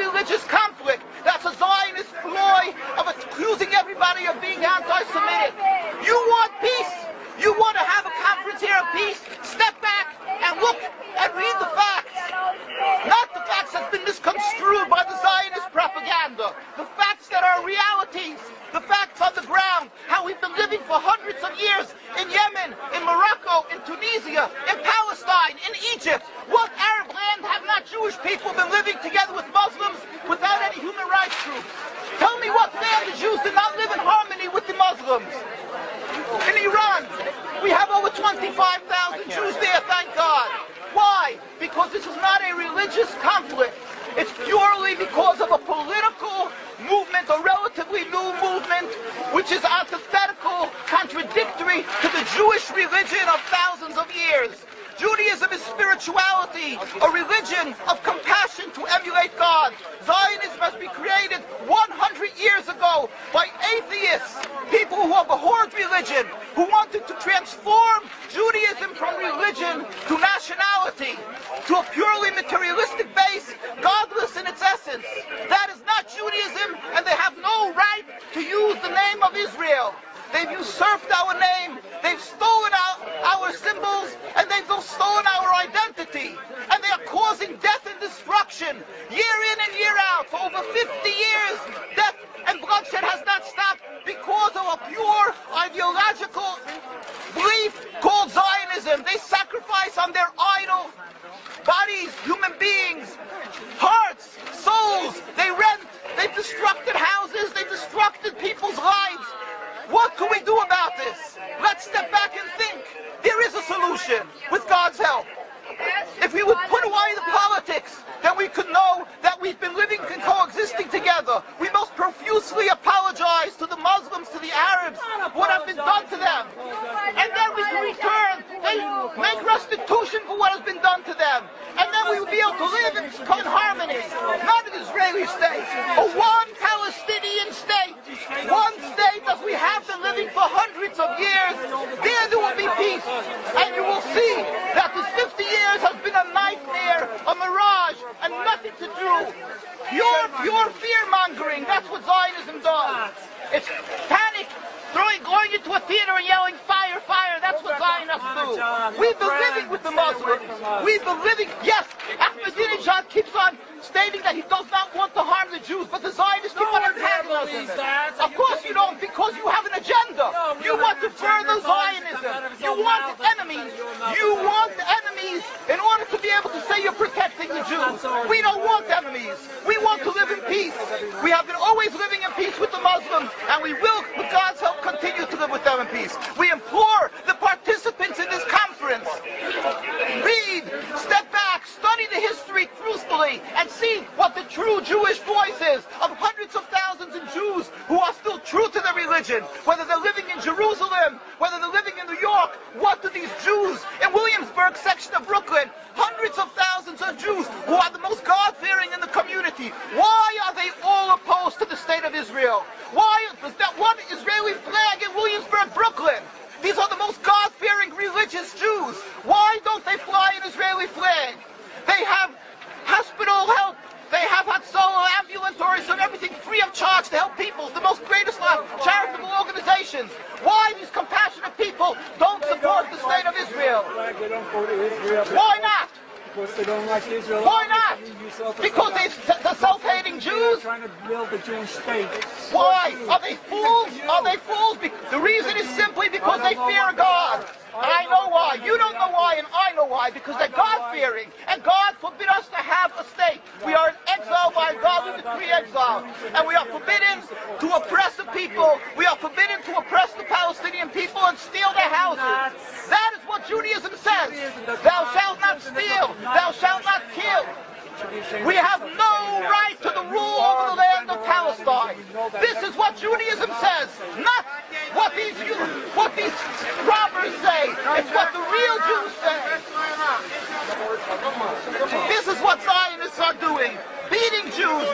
religious conflict. That's a Zionist ploy of accusing everybody of being anti-Semitic. You want peace? You want to have a conference here of peace? Step back and look and read the facts. Not the facts that's been misconstrued by the Zionist propaganda. The facts that are realities. The facts on the ground. How we've been living for hundreds of years in Yemen, in Morocco, in Tunisia, in Palestine, in Egypt. What Arab land have not Jewish people been living together with Muslims without any human rights groups? Tell me what land the Jews did not live in harmony with the Muslims. In Iran, we have over 25,000 Jews there, thank God. Why? Because this is not a religious conflict. It's purely because of a political movement, a relatively new movement, which is antithetical, contradictory to the Jewish religion of thousands of years. Judaism is spirituality, a religion of compassion to emulate God. Zionism has been created 100 years ago by atheists, people who have abhorred religion, who wanted to transform Judaism from religion to nationality, to a purely materialistic base, godless in its essence. That is not Judaism, and they have no right to use the name of Israel. They've usurped our name, they've stolen our symbols, and they've stolen our identity. And they are causing death and destruction, year in and year out. For over 50 years, death and bloodshed has not stopped because of a pure ideological belief called Zionism. They sacrifice on their idol bodies, human beings, hearts, souls. They rent, they've destructed houses, they've destructed people's lives. What can we do about this? Let's step back and think. There is a solution with God's help. If we would put away the politics, then we could know that we've been living and coexisting together. We most profusely apologize to the Muslims, to the Arabs, what has been done to them. And then we can return, they make restitution for what has been done to them. And then we will be able to live in harmony. Not an Israeli state, a one Palestinian state. One state as we have been living for hundreds of years. There will be peace. And you will see that this 50 years has been a nightmare, a mirage, and nothing to do. Pure fear-mongering, that's what Zionism does. It's panic, going into a theater and yelling, fire, fire, that's what Zionists do. We've been living with the Muslims. We've been living, yes, Ahmadinejad keeps on stating that he does not want to harm the Jews, but the Zionists keep on antagonizing him. Of course you don't, because you have an agenda. You want to further Zionism. You want enemies. You want enemies in order to be able to say you're protecting the Jews. We don't want enemies. We want to live in peace. We have been always living in peace with the Muslims, and we will, with God's help, continue to live with them in peace. We implore the participants in this conference, read, step back, study the history truthfully, and see what the true Jewish voice is of hundreds of thousands of Jews who are still true to their religion, whether they're living in Jerusalem, whether they're living in New York. What do these Jews in Williamsburg section of Brooklyn, hundreds of thousands of Jews who are the most God-fearing in the community, why are they all opposed to the state of Israel? Why is that one Israeli flag in Williamsburg, Brooklyn? These are the most God-fearing religious Jews. Why don't they fly an Israeli flag? They have hospital help. They have Hatzolah, ambulatories, and everything free of charge to help people. The most greatest charitable organizations. Why these compassionate people don't support the state of Israel? They don't go to Israel. Why not? Because they don't like Israel. Why not? Because they're self-hating Jews? They're trying to build a Jewish state. Why? Are they fools? Are they fools? The reason is simply because they fear God. I know why. You don't know why, and I know why. Because they're God-fearing. And God forbid us to have a state. We are in exile by God. We decree exile. And we are forbidden to oppress the people. We are forbidden to oppress the Palestinian people and steal their houses. That is what Judaism says. Thou shalt not steal. Thou shalt not kill. We have no right to the rule over the land of Palestine. This is what Judaism says, not what these robbers say. It's what the real Jews say. This is what Zionists are doing. Beating Jews,